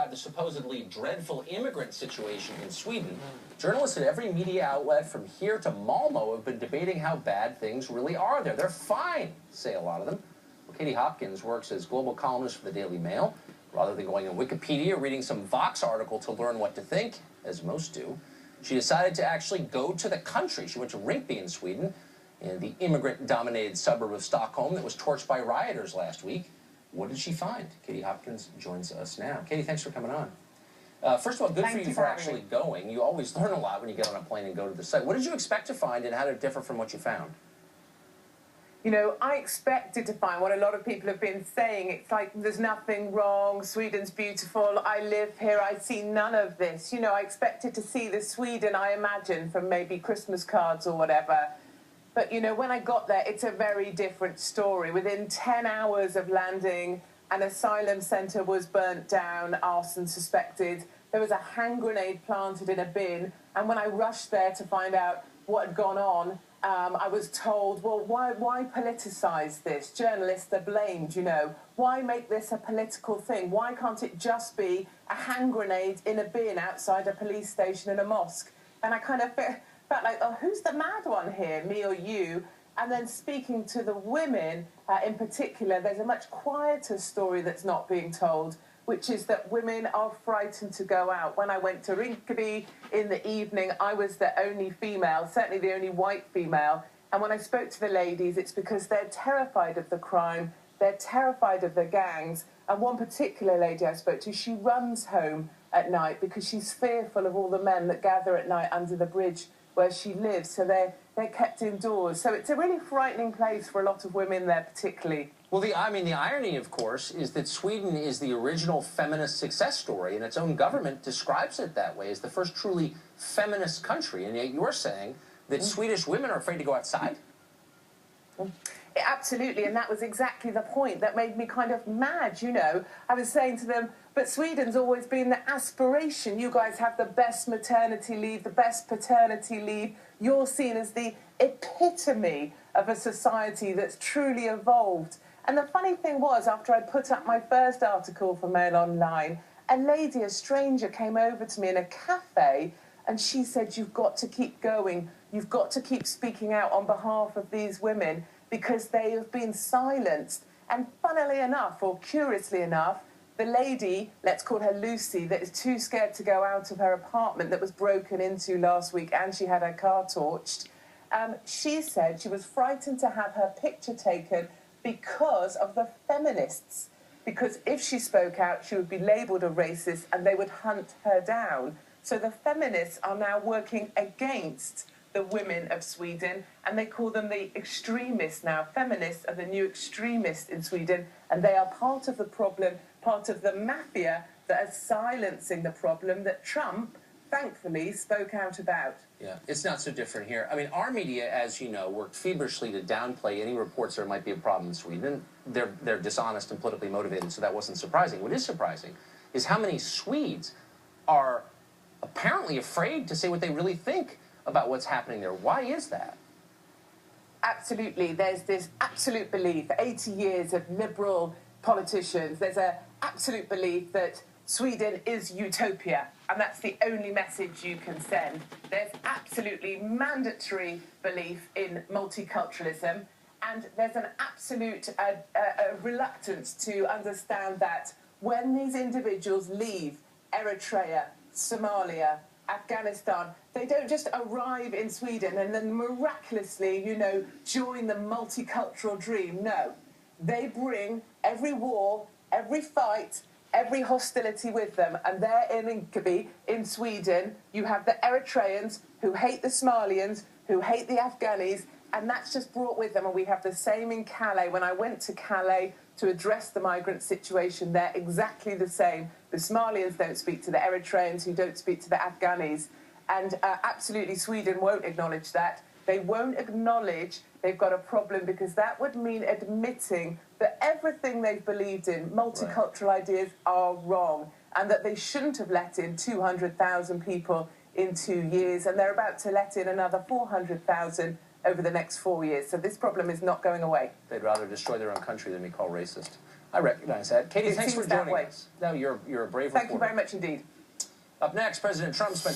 The supposedly dreadful immigrant situation in Sweden, journalists at every media outlet from here to Malmo have been debating how bad things really are there. They're fine, say a lot of them. Well, Katie Hopkins works as global columnist for the Daily Mail. Rather than going on Wikipedia, reading some Vox article to learn what to think, as most do, she decided to actually go to the country. She went to Rinkeby in Sweden, in the immigrant-dominated suburb of Stockholm that was torched by rioters last week. What did she find? Katie Hopkins joins us now. Katie, thanks for coming on. First of all, good for you for actually going. You always learn a lot when you get on a plane and go to the site. What did you expect to find, and how did it differ from what you found? You know, I expected to find what a lot of people have been saying. It's like, there's nothing wrong, Sweden's beautiful, I live here, I see none of this. You know, I expected to see the Sweden I imagine from maybe Christmas cards or whatever. But, you know, when I got there, it's a very different story. Within 10 hours of landing, an asylum centre was burnt down, arson suspected. There was a hand grenade planted in a bin. And when I rushed there to find out what had gone on, I was told, well, why politicise this? Journalists are blamed, you know. Why make this a political thing? Why can't it just be a hand grenade in a bin outside a police station in a mosque? And I kind of felt like, oh, who's the mad one here, me or you? And then speaking to the women in particular, there's a much quieter story that's not being told, which is that women are frightened to go out. When I went to Rinkeby in the evening, I was the only female, certainly the only white female. And when I spoke to the ladies, it's because they're terrified of the crime, they're terrified of the gangs. And one particular lady I spoke to, she runs home at night because she's fearful of all the men that gather at night under the bridge where she lives, so they're kept indoors. So it's a really frightening place for a lot of women there, particularly. Well, the irony, of course, is that Sweden is the original feminist success story, and its own government describes it that way, as the first truly feminist country. And yet you're saying that Swedish women are afraid to go outside? Absolutely, and that was exactly the point that made me kind of mad, you know. I was saying to them, but Sweden's always been the aspiration. You guys have the best maternity leave, the best paternity leave. You're seen as the epitome of a society that's truly evolved. And the funny thing was, after I put up my first article for Mail Online, a lady, a stranger, came over to me in a cafe and she said, you've got to keep going. You've got to keep speaking out on behalf of these women because they have been silenced. And funnily enough, or curiously enough, the lady, let's call her Lucy, that is too scared to go out of her apartment that was broken into last week and she had her car torched, she said she was frightened to have her picture taken because of the feminists. Because if she spoke out, she would be labelled a racist and they would hunt her down. So the feminists are now working against the women of Sweden, and they call them the extremists now. Feminists are the new extremists in Sweden, and they are part of the problem, part of the mafia that are silencing the problem that Trump, thankfully, spoke out about. Yeah, it's not so different here. I mean, our media, as you know, worked feverishly to downplay any reports there might be a problem in Sweden. They're dishonest and politically motivated, so that wasn't surprising. What is surprising is how many Swedes are apparently afraid to say what they really think about what's happening there. Why is that? Absolutely. There's this absolute belief, 80 years of liberal politicians, there's an absolute belief that Sweden is utopia, and that's the only message you can send. There's absolutely mandatory belief in multiculturalism, and there's an absolute reluctance to understand that when these individuals leave Eritrea, Somalia, Afghanistan, they don't just arrive in Sweden and then miraculously, you know, join the multicultural dream. No, they bring every war, every fight, every hostility with them. And there in Rinkeby, in Sweden, you have the Eritreans who hate the Somalians, who hate the Afghanis, and that's just brought with them. And we have the same in Calais. When I went to Calais to address the migrant situation, they're exactly the same. The Somalians don't speak to the Eritreans, who don't speak to the Afghanis. And absolutely, Sweden won't acknowledge that. They won't acknowledge they've got a problem because that would mean admitting that everything they've believed in, multicultural ideas, are wrong, and that they shouldn't have let in 200,000 people in 2 years, and they're about to let in another 400,000 over the next 4 years. So this problem is not going away. They'd rather destroy their own country than be called racist. I recognize that. Katie, It thanks for seems that joining way. us. No, you're a brave reporter. Thank you very much indeed. Up next, President Trump spent